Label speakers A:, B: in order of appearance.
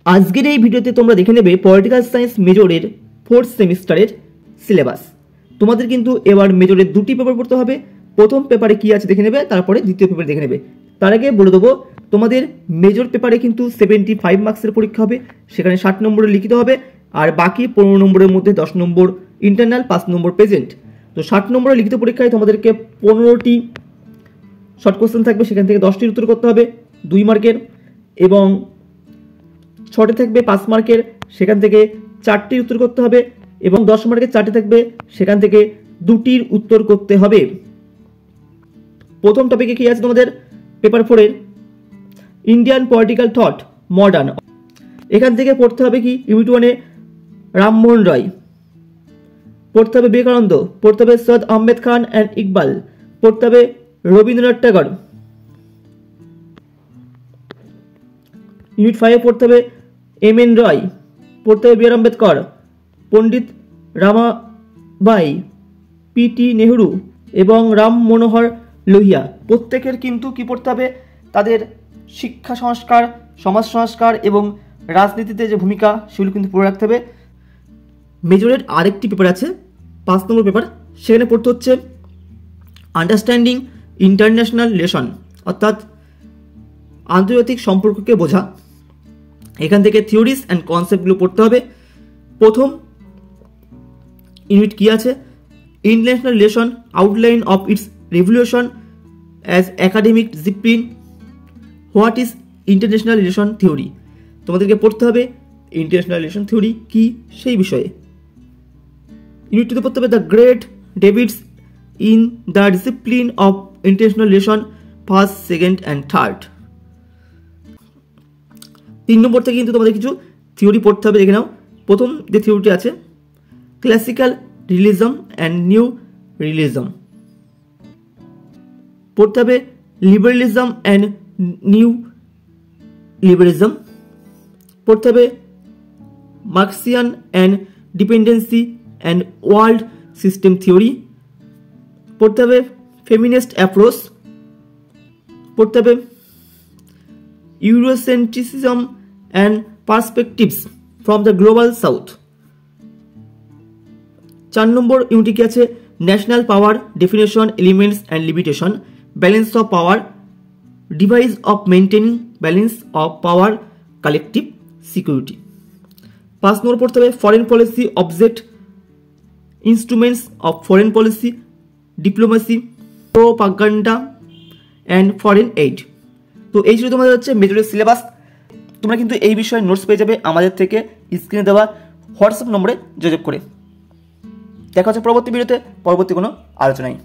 A: আজকের এই ভিডিওতে তোমরা দেখে নেবে পলিটিক্যাল সায়েন্স মেজরের 4th সেমিস্টারের সিলেবাস। তোমাদের কিন্তু এবার মেজরের দুটি পেপার পড়তে হবে। প্রথম পেপারে কি আছে দেখে নেবে, তারপরে দ্বিতীয় পেপারে দেখে নেবে। তার আগে বলে দেবো, তোমাদের মেজর পেপারে কিন্তু 75 মার্কসের পরীক্ষা হবে, সেখানে 60 নম্বরে লিখিত হবে, আর বাকি 15 নম্বরের মধ্যে 10 নম্বর ইন্টারনাল, 5 নম্বর প্রেজেন্ট। তো 60 নম্বরের লিখিত পরীক্ষায় তোমাদেরকে 15টি শর্ট কোশ্চেন থাকবে, সেখান থেকে 10টির উত্তর করতে হবে 2 মার্কের, এবং 6টে থাকবে 5 মার্কের, সেখান থেকে 4টির উত্তর করতে হবে, এবং 10 মার্কের 4টে থাকবে, সেখান থেকে 2টির উত্তর করতে হবে। প্রথম টপিকে কি আছে তোমাদের পেপার 4-এর ইন্ডিয়ান পলিটিক্যাল থট মডার্ন। এখান থেকে পড়তে হবে কি ইউনিট 1-এ রামমোহন রায়, পড়তে হবে বিবেকানন্দ, পড়তে হবে সৈয়দ আহমেদ খান অ্যান্ড ইকবাল, পড়তে হবে রবীন্দ্রনাথ ঠাকুর। ইউনিট 5-এ পড়তে হবে এম.এন. রয়, পড়তে হবে বি.আর. আম্বেদকর, পণ্ডিত রামাবাই, পি.টি. নেহরু এবং রাম মনোহর লোহিয়া। প্রত্যেকের কিন্তু কি পড়তে হবে, তাদের শিক্ষা সংস্কার, সমাজ সংস্কার এবং রাজনীতিতে যে ভূমিকা সেগুলো কিন্তু পড়ে রাখতে হবে। মেজরের আরেকটি পেপার আছে 5 নম্বর পেপার, সেখানে পড়তে হচ্ছে আন্ডারস্ট্যান্ডিং ইন্টারন্যাশনাল রিলেশন, অর্থাৎ আন্তর্জাতিক সম্পর্ককে বোঝা। এখান থেকে থিওরিজ অ্যান্ড কনসেপ্টগুলো পড়তে হবে। প্রথম ইউনিট কি আছে, international relation, outline of its revolution as academic discipline, what is international relation theory. তোমাদেরকে পড়তে হবে ইন্টারন্যাশনাল রিলেশন থিওরি কি সেই বিষয়ে। ইউনিট 2-তে পড়তে হবে the great Davids in the discipline of international relation, 1st, 2nd and 3rd। 3 নম্বর থেকে কিন্তু তোমাদের কিছু থিওরি পড়তে হবে, দেখে নাও। প্রথম যে থিওরিটি আছে classical realism and new realism, পড়তে হবে লিবারেলিজম অ্যান্ড নিউ লিবারেলিজম, পড়তে হবে Marxian and dependency and world system theory, পড়তে হবে ফেমিনিস্ট অ্যাপ্রোচ, পড়তে হবে Eurocentrism and perspectives from the global south. 4 number unit কি আছে, national power definition, elements and limitation, balance of power, device of maintaining balance of power, collective security. 5 number পড়তে হবে foreign policy object, instruments of foreign policy, diplomacy, propaganda and foreign aid. তো এই ছিল তোমাদের হচ্ছে মেজরের syllabus. তোমরা কিন্তু এই বিষয়ে নোটস পেয়ে যাবে আমাদের থেকে স্ক্রিনে দেওয়া হোয়াটসঅ্যাপ নম্বরে যোগাযোগ করে। দেখা হচ্ছে পরবর্তী ভিডিওতে পরবর্তী কোনো আলোচনায়।